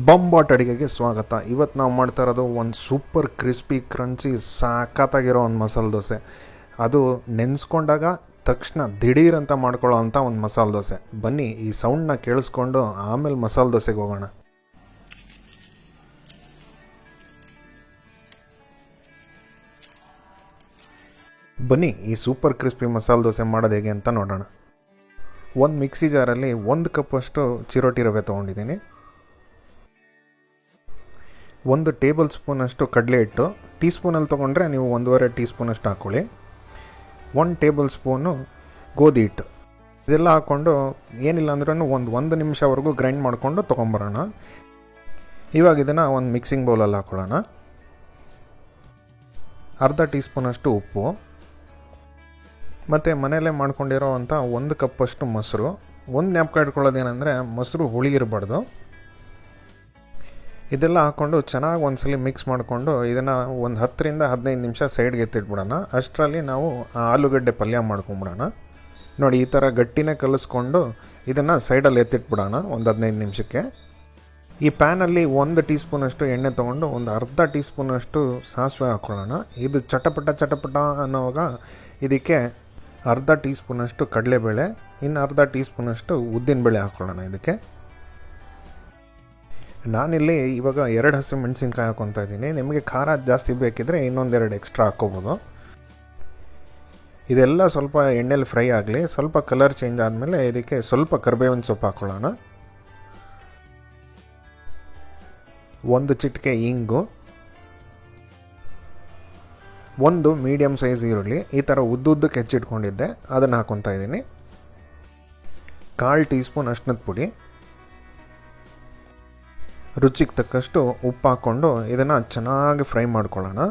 ಬಂಬಾಟ್ ಅಡುಗೆಗೆ ಸ್ವಾಗತ. ಇವತ್ತು ನಾವು ಮಾಡ್ತಾ ಇರೋದು ಒಂದು ಸೂಪರ್ ಕ್ರಿಸ್ಪಿ ಕ್ರಂಚಿ ಸಾಕತ್ತಾಗಿರೋ ಒಂದು ಮಸಾಲೆ ದೋಸೆ. ಅದು ನೆನೆಸ್ಕೊಂಡಾಗ ತಕ್ಷಣ ದಿಢೀರ್ ಅಂತ ಮಾಡ್ಕೊಳ್ಳೋ ಅಂಥ ಒಂದು ಮಸಾಲೆ ದೋಸೆ. ಬನ್ನಿ ಈ ಸೌಂಡನ್ನ ಕೇಳಿಸ್ಕೊಂಡು ಆಮೇಲೆ ಮಸಾಲೆ ದೋಸೆಗೆ ಹೋಗೋಣ. ಬನ್ನಿ ಈ ಸೂಪರ್ ಕ್ರಿಸ್ಪಿ ಮಸಾಲೆ ದೋಸೆ ಮಾಡೋದು ಹೇಗೆ ಅಂತ ನೋಡೋಣ. ಒಂದು ಮಿಕ್ಸಿ ಜಾರಲ್ಲಿ 1 ಕಪ್ಪಷ್ಟು ಚಿರೋಟಿ ರವೆ ತೊಗೊಂಡಿದ್ದೀನಿ. 1 ಟೇಬಲ್ ಸ್ಪೂನಷ್ಟು ಕಡಲೆ ಹಿಟ್ಟು, ಟೀ ಸ್ಪೂನಲ್ಲಿ ತೊಗೊಂಡ್ರೆ ನೀವು 1.5 ಟೀ ಸ್ಪೂನಷ್ಟು ಹಾಕ್ಕೊಳ್ಳಿ. 1 ಟೇಬಲ್ ಸ್ಪೂನು ಗೋಧಿ ಹಿಟ್ಟು. ಇದೆಲ್ಲ ಹಾಕ್ಕೊಂಡು ಏನಿಲ್ಲ ಅಂದ್ರೂ ಒಂದು ನಿಮಿಷವರೆಗೂ ಗ್ರೈಂಡ್ ಮಾಡಿಕೊಂಡು ತೊಗೊಂಬರೋಣ. ಇವಾಗ ಇದನ್ನು ಒಂದು ಮಿಕ್ಸಿಂಗ್ ಬೌಲಲ್ಲಿ ಹಾಕ್ಕೊಳ್ಳೋಣ. ಅರ್ಧ ಟೀ ಸ್ಪೂನಷ್ಟು ಉಪ್ಪು ಮತ್ತು ಮನೆಯಲ್ಲೇ ಮಾಡ್ಕೊಂಡಿರೋ ಅಂಥ 1 ಕಪ್ಪಷ್ಟು ಮೊಸರು. ಒಂದು ಜ್ಞಾಪಕ ಇಟ್ಕೊಳ್ಳೋದೇನೆಂದರೆ ಮೊಸರು ಹುಳಿ ಇರಬಾರ್ದು. ಇದೆಲ್ಲ ಹಾಕ್ಕೊಂಡು ಚೆನ್ನಾಗಿ ಒಂದ್ಸಲ ಮಿಕ್ಸ್ ಮಾಡಿಕೊಂಡು ಇದನ್ನು ಒಂದು 10ರಿಂದ 15 ನಿಮಿಷ ಸೈಡ್ಗೆ ಎತ್ತಿಟ್ಬಿಡೋಣ. ಅಷ್ಟರಲ್ಲಿ ನಾವು ಆಲೂಗಡ್ಡೆ ಪಲ್ಯ ಮಾಡ್ಕೊಂಬಿಡೋಣ. ನೋಡಿ, ಈ ಥರ ಗಟ್ಟಿನೇ ಕಲಿಸ್ಕೊಂಡು ಇದನ್ನು ಸೈಡಲ್ಲಿ ಎತ್ತಿಟ್ಬಿಡೋಣ ಒಂದು 15 ನಿಮಿಷಕ್ಕೆ. ಈ ಪ್ಯಾನಲ್ಲಿ 1 ಟೀ ಸ್ಪೂನಷ್ಟು ಎಣ್ಣೆ ತೊಗೊಂಡು ಒಂದು ಅರ್ಧ ಟೀ ಸ್ಪೂನಷ್ಟು ಸಾಸಿವೆ ಹಾಕ್ಕೊಳ್ಳೋಣ. ಇದು ಚಟಪಟ ಅನ್ನೋವಾಗ ಇದಕ್ಕೆ ಅರ್ಧ ಟೀ ಸ್ಪೂನಷ್ಟು ಕಡಲೆಬೇಳೆ, ಇನ್ನು ಅರ್ಧ ಟೀ ಸ್ಪೂನಷ್ಟು ಉದ್ದಿನಬೇಳೆ ಹಾಕ್ಕೊಳ್ಳೋಣ. ಇದಕ್ಕೆ ನಾನಿಲ್ಲಿ ಇವಾಗ 2 ಹಸಿರು ಮೆಣಸಿನ್ಕಾಯಿ ಹಾಕ್ಕೊತಾ ಇದ್ದೀನಿ. ನಿಮಗೆ ಖಾರ ಜಾಸ್ತಿ ಬೇಕಿದ್ದರೆ ಇನ್ನೊಂದೆರಡು ಎಕ್ಸ್ಟ್ರಾ ಹಾಕ್ಕೋಬೋದು. ಇದೆಲ್ಲ ಸ್ವಲ್ಪ ಎಣ್ಣೆಲಿ ಫ್ರೈ ಆಗಲಿ. ಸ್ವಲ್ಪ ಕಲರ್ ಚೇಂಜ್ ಆದಮೇಲೆ ಇದಕ್ಕೆ ಸ್ವಲ್ಪ ಕರಿಬೇವಿನ ಸೊಪ್ಪು ಹಾಕ್ಕೊಳ್ಳೋಣ. 1 ಚಿಟಿಕೆ ಇಂಗು, 1 ಮೀಡಿಯಮ್ ಸೈಜ್ ಈರುಳ್ಳಿ ಈ ಥರ ಉದ್ದುದ್ದಕ್ಕೆ ಹೆಚ್ಚಿಟ್ಕೊಂಡಿದ್ದೆ, ಅದನ್ನು ಹಾಕ್ಕೊತಾ ಇದ್ದೀನಿ. 1/4 ಟೀ ಸ್ಪೂನ್ ಅರಿಶಿನದ ಪುಡಿ, ರುಚಿಗೆ ತಕ್ಕಷ್ಟು ಉಪ್ಪು ಹಾಕ್ಕೊಂಡು ಇದನ್ನು ಚೆನ್ನಾಗಿ ಫ್ರೈ ಮಾಡ್ಕೊಳ್ಳೋಣ.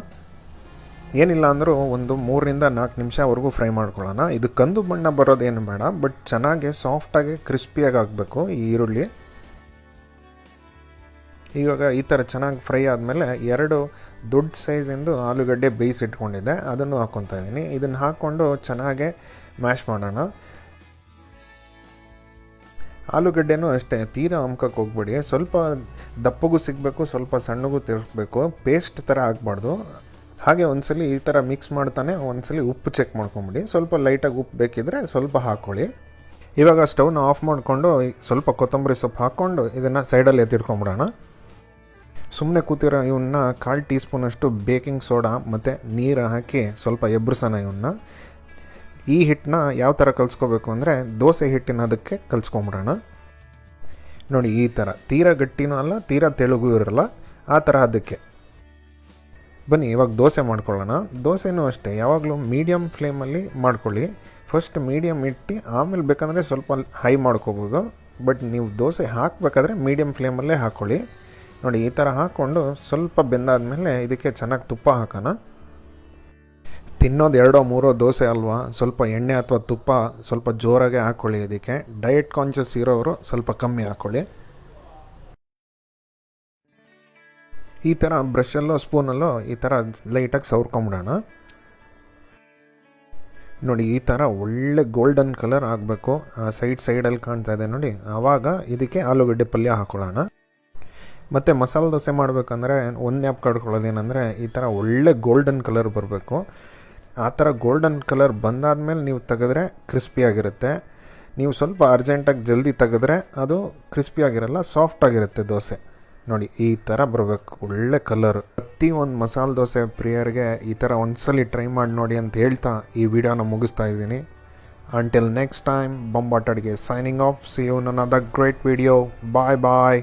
ಏನಿಲ್ಲ ಅಂದರೂ ಒಂದು 3ರಿಂದ 4 ನಿಮಿಷವರೆಗೂ ಫ್ರೈ ಮಾಡ್ಕೊಳ್ಳೋಣ. ಇದು ಕಂದು ಬಣ್ಣ ಬರೋದೇನು ಬೇಡ, ಬಟ್ ಚೆನ್ನಾಗಿ ಸಾಫ್ಟಾಗಿ ಕ್ರಿಸ್ಪಿಯಾಗಿ ಆಗಬೇಕು ಈ ಈರುಳ್ಳಿ. ಇವಾಗ ಈ ಥರ ಚೆನ್ನಾಗಿ ಫ್ರೈ ಆದಮೇಲೆ 2 ದೊಡ್ಡ ಸೈಜಿಂದು ಆಲೂಗಡ್ಡೆ ಬೇಯಿಸಿಟ್ಕೊಂಡಿದ್ದೆ, ಅದನ್ನು ಹಾಕ್ಕೊತಾ ಇದ್ದೀನಿ. ಇದನ್ನು ಹಾಕ್ಕೊಂಡು ಚೆನ್ನಾಗೆ ಮ್ಯಾಶ್ ಮಾಡೋಣ. ಆಲೂಗಡ್ಡೆನೂ ಅಷ್ಟೇ, ತೀರಾ ಅಮ್ಕಕ್ಕೆ ಹೋಗ್ಬೇಡಿ. ಸ್ವಲ್ಪ ದಪ್ಪಗೂ ಸಿಗಬೇಕು, ಸ್ವಲ್ಪ ಸಣ್ಣಗೂ ತಿರುಗಬೇಕು, ಪೇಸ್ಟ್ ಥರ ಆಗಬಾರ್ದು. ಹಾಗೆ ಒಂದ್ಸಲಿ ಈ ಥರ ಮಿಕ್ಸ್ ಮಾಡ್ತಾನೆ ಒಂದ್ಸಲಿ ಉಪ್ಪು ಚೆಕ್ ಮಾಡ್ಕೊಂಬಿಡಿ. ಸ್ವಲ್ಪ ಲೈಟಾಗಿ ಉಪ್ಪು ಬೇಕಿದ್ರೆ ಸ್ವಲ್ಪ ಹಾಕ್ಕೊಳ್ಳಿ. ಇವಾಗ ಸ್ಟವ್ನ ಆಫ್ ಮಾಡಿಕೊಂಡು ಸ್ವಲ್ಪ ಕೊತ್ತಂಬರಿ ಸೊಪ್ಪು ಹಾಕ್ಕೊಂಡು ಇದನ್ನು ಸೈಡಲ್ಲಿ ಎತ್ತಿಟ್ಕೊಂಬಿಡೋಣ. ಸುಮ್ಮನೆ ಕೂತಿರೋ ಇವನ್ನ 1/4 ಟೀ ಸ್ಪೂನಷ್ಟು ಬೇಕಿಂಗ್ ಸೋಡಾ ಮತ್ತು ನೀರು ಹಾಕಿ ಸ್ವಲ್ಪ ಎಬ್ರಿಸೋಣ. ಇವನ್ನ ಈ ಹಿಟ್ಟನ್ನ ಯಾವ ಥರ ಕಲಿಸ್ಕೋಬೇಕು ಅಂದರೆ ದೋಸೆ ಹಿಟ್ಟಿನ ಅದಕ್ಕೆ ಕಲಿಸ್ಕೊಂಬಿಡೋಣ. ನೋಡಿ, ಈ ಥರ ತೀರಾ ಗಟ್ಟಿನೂ ಅಲ್ಲ, ತೀರಾ ತೆಳುಗೂ ಇರಲ್ಲ, ಆ ಥರ ಅದಕ್ಕೆ. ಬನ್ನಿ ಇವಾಗ ದೋಸೆ ಮಾಡ್ಕೊಳ್ಳೋಣ. ದೋಸೆನೂ ಅಷ್ಟೇ, ಯಾವಾಗಲೂ ಮೀಡಿಯಮ್ ಫ್ಲೇಮಲ್ಲಿ ಮಾಡ್ಕೊಳ್ಳಿ. ಫಸ್ಟ್ ಮೀಡಿಯಮ್ ಇಟ್ಟು ಆಮೇಲೆ ಬೇಕಂದರೆ ಸ್ವಲ್ಪ ಹೈ ಮಾಡ್ಕೋಬೋದು, ಬಟ್ ನೀವು ದೋಸೆ ಹಾಕಬೇಕಾದ್ರೆ ಮೀಡಿಯಮ್ ಫ್ಲೇಮಲ್ಲೇ ಹಾಕ್ಕೊಳ್ಳಿ. ನೋಡಿ, ಈ ಥರ ಹಾಕ್ಕೊಂಡು ಸ್ವಲ್ಪ ಬೆಂದಾದಮೇಲೆ ಇದಕ್ಕೆ ಚೆನ್ನಾಗಿ ತುಪ್ಪ ಹಾಕೋಣ. ತಿನ್ನೋದು 2-3 ದೋಸೆ ಅಲ್ವಾ, ಸ್ವಲ್ಪ ಎಣ್ಣೆ ಅಥವಾ ತುಪ್ಪ ಸ್ವಲ್ಪ ಜೋರಾಗೆ ಹಾಕ್ಕೊಳ್ಳಿ. ಇದಕ್ಕೆ ಡಯಟ್ ಕಾನ್ಷಿಯಸ್ ಇರೋರು ಸ್ವಲ್ಪ ಕಮ್ಮಿ ಹಾಕ್ಕೊಳ್ಳಿ. ಈ ಥರ ಬ್ರಷಲ್ಲೋ ಸ್ಪೂನಲ್ಲೋ ಈ ಥರ ಲೈಟಾಗಿ ಸವರ್ಕೊಂಬಿಡೋಣ. ನೋಡಿ, ಈ ಥರ ಒಳ್ಳೆ ಗೋಲ್ಡನ್ ಕಲರ್ ಆಗಬೇಕು. ಸೈಡಲ್ಲಿ ಕಾಣ್ತಾ ಇದೆ ನೋಡಿ, ಆವಾಗ ಇದಕ್ಕೆ ಆಲೂಗಡ್ಡೆ ಪಲ್ಯ ಹಾಕ್ಕೊಳ್ಳೋಣ. ಮತ್ತು ಮಸಾಲೆ ದೋಸೆ ಮಾಡಬೇಕಂದ್ರೆ ಒಂದು ಜ್ಞಾಪಕ ಇಟ್ಕೊಳ್ಳೋದೇನೆಂದರೆ ಈ ಥರ ಒಳ್ಳೆ ಗೋಲ್ಡನ್ ಕಲರ್ ಬರಬೇಕು. ಆ ಥರ ಗೋಲ್ಡನ್ ಕಲರ್ ಬಂದಾದಮೇಲೆ ನೀವು ತೆಗೆದ್ರೆ ಕ್ರಿಸ್ಪಿಯಾಗಿರುತ್ತೆ. ನೀವು ಸ್ವಲ್ಪ ಅರ್ಜೆಂಟಾಗಿ ಜಲ್ದಿ ತೆಗೆದ್ರೆ ಅದು ಕ್ರಿಸ್ಪಿಯಾಗಿರಲ್ಲ, ಸಾಫ್ಟಾಗಿರುತ್ತೆ ದೋಸೆ. ನೋಡಿ, ಈ ಥರ ಬರಬೇಕು ಒಳ್ಳೆ ಕಲರ್. ಪ್ರತಿಯೊಂದು ಮಸಾಲೆ ದೋಸೆ ಪ್ರಿಯರಿಗೆ ಈ ಥರ ಒಂದ್ಸಲಿ ಟ್ರೈ ಮಾಡಿ ನೋಡಿ ಅಂತ ಹೇಳ್ತಾ ಈ ವಿಡಿಯೋನ ಮುಗಿಸ್ತಾ ಇದ್ದೀನಿ. Until next time, ಬಂಬಾಟ್ ಅಡುಗೆ signing off. See you in another great video. Bye bye.